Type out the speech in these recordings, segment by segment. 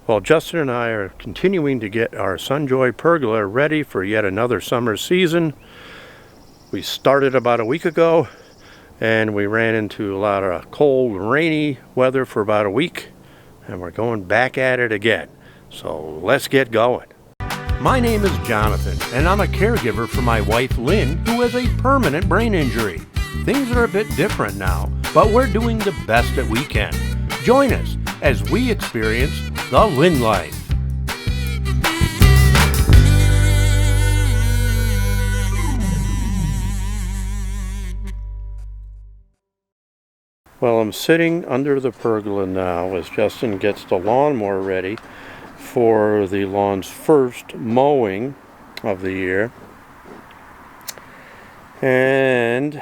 Well, Justin and I are continuing to get our Sunjoy Pergola ready for yet another summer season. We started about a week ago and we ran into a lot of cold, rainy weather for about a week, and we're going back at it again. So let's get going. My name is Jonathan, and I'm a caregiver for my wife Lynne, who has a permanent brain injury. Things are a bit different now, but we're doing the best that we can. Join us as we experience the Lynne life. Well, I'm sitting under the pergola now as Justin gets the lawnmower ready for the lawn's first mowing of the year. And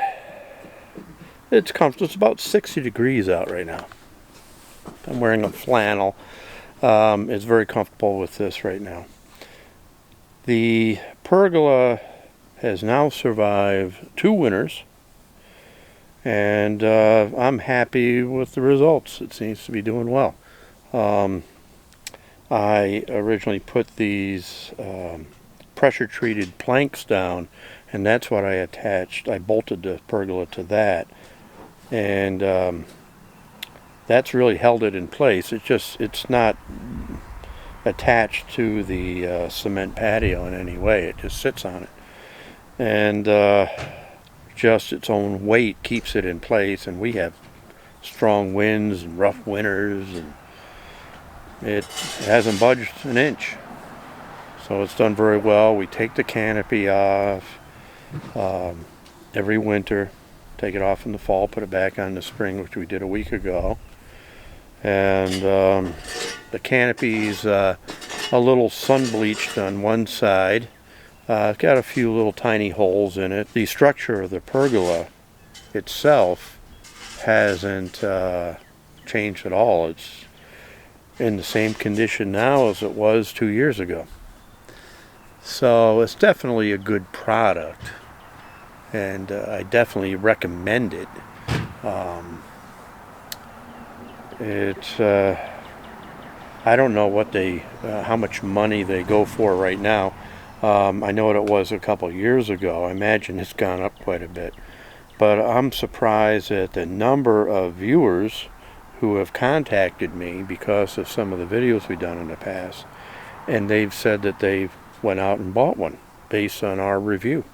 it's comfortable. It's about 60 degrees out right now. I'm wearing a flannel. It's very comfortable with this right now. The pergola has now survived 2 winters, and I'm happy with the results. It seems to be doing well. I originally put these pressure-treated planks down, and that's what I attached. I bolted the pergola to that, and that's really held it in place. It's not attached to the cement patio in any way. It just sits on it, and just its own weight keeps it in place. And we have strong winds and rough winters, and it hasn't budged an inch. So it's done very well. We take the canopy off every winter, take it off in the fall, put it back on in the spring, which we did a week ago. And the canopy's a little sun bleached on one side. It's got a few little tiny holes in it. The structure of the pergola itself hasn't changed at all. It's in the same condition now as it was 2 years ago. So it's definitely a good product, and I definitely recommend it. I don't know what how much money they go for right now. I know what it was a couple years ago. I imagine it's gone up quite a bit. But I'm surprised at the number of viewers who have contacted me because of some of the videos we've done in the past. And they've said that they went out and bought one based on our review.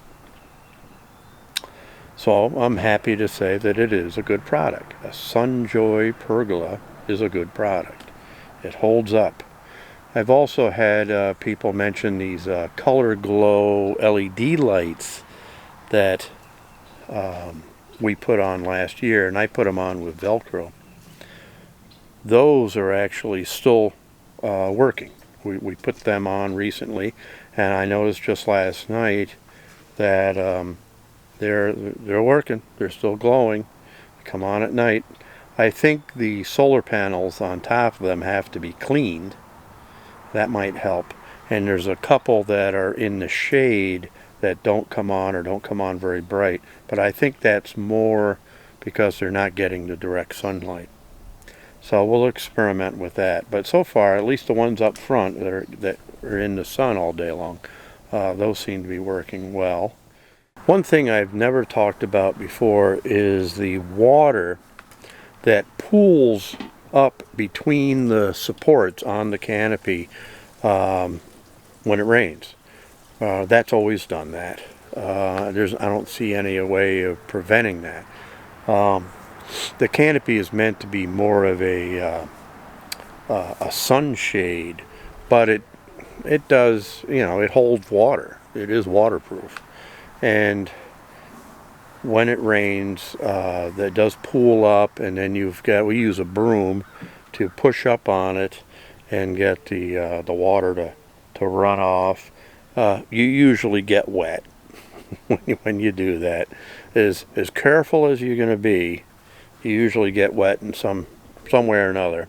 So I'm happy to say that it is a good product. A Sunjoy Pergola is a good product. It holds up. I've also had people mention these color glow LED lights that we put on last year, and I put them on with Velcro. Those are actually still working. We put them on recently, and I noticed just last night that they're working. They're still glowing. They come on at night. I think the solar panels on top of them have to be cleaned. That might help. And there's a couple that are in the shade that don't come on or don't come on very bright. But I think that's more because they're not getting the direct sunlight. So we'll experiment with that. But so far, at least the ones up front that are in the sun all day long, those seem to be working well. One thing I've never talked about before is the water that pools up between the supports on the canopy when it rains. That's always done that. I don't see any way of preventing that. The canopy is meant to be more of a sunshade, but it does, it holds water. It is waterproof. And when it rains, that does pool up, and then we use a broom to push up on it and get the water to run off. You usually get wet when you do that. As careful as you're going to be, you usually get wet in some way or another.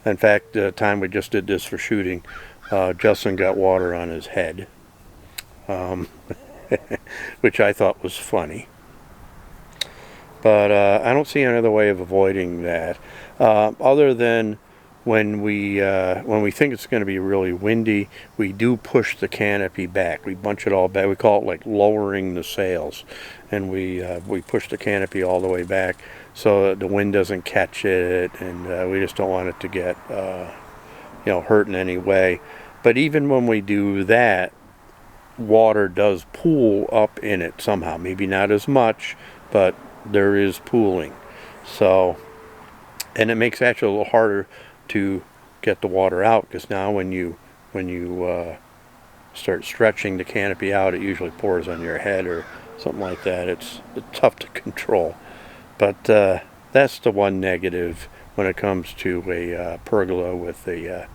In fact, the time we just did this for shooting, Justin got water on his head, which I thought was funny. But I don't see any other way of avoiding that, other than when we think it's going to be really windy, we do push the canopy back. We bunch it all back. We call it like lowering the sails, and we push the canopy all the way back so that the wind doesn't catch it, and we just don't want it to get hurt in any way. But even when we do that, water does pool up in it somehow. Maybe not as much, but there is pooling. So, and it makes it actually a little harder to get the water out, because now when you start stretching the canopy out, it usually pours on your head or something like that. It's tough to control. But that's the one negative when it comes to a pergola with a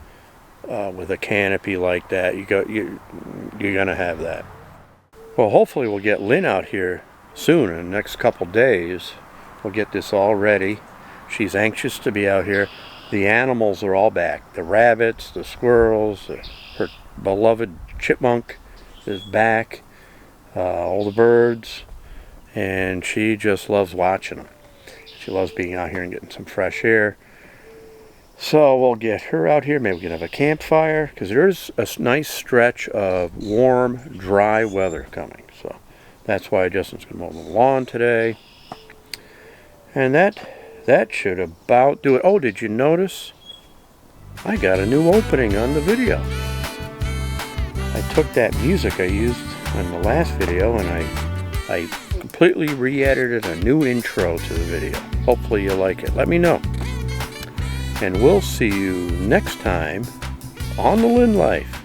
canopy like that. You're gonna have that. Well, hopefully we'll get Lynne out here soon. In the next couple days, we'll get this all ready. She's anxious to be out here. The animals are all back. The rabbits, the squirrels, her beloved chipmunk is back, all the birds, and she just loves watching them. She loves being out here and getting some fresh air. So we'll get her out here. Maybe we can have a campfire, because there's a nice stretch of warm, dry weather coming. So that's why Justin's going to mow the lawn today. And that should about do it. Oh, did you notice? I got a new opening on the video. I took that music I used in the last video and I completely re-edited a new intro to the video. Hopefully you like it. Let me know. And we'll see you next time on the Lynne Life.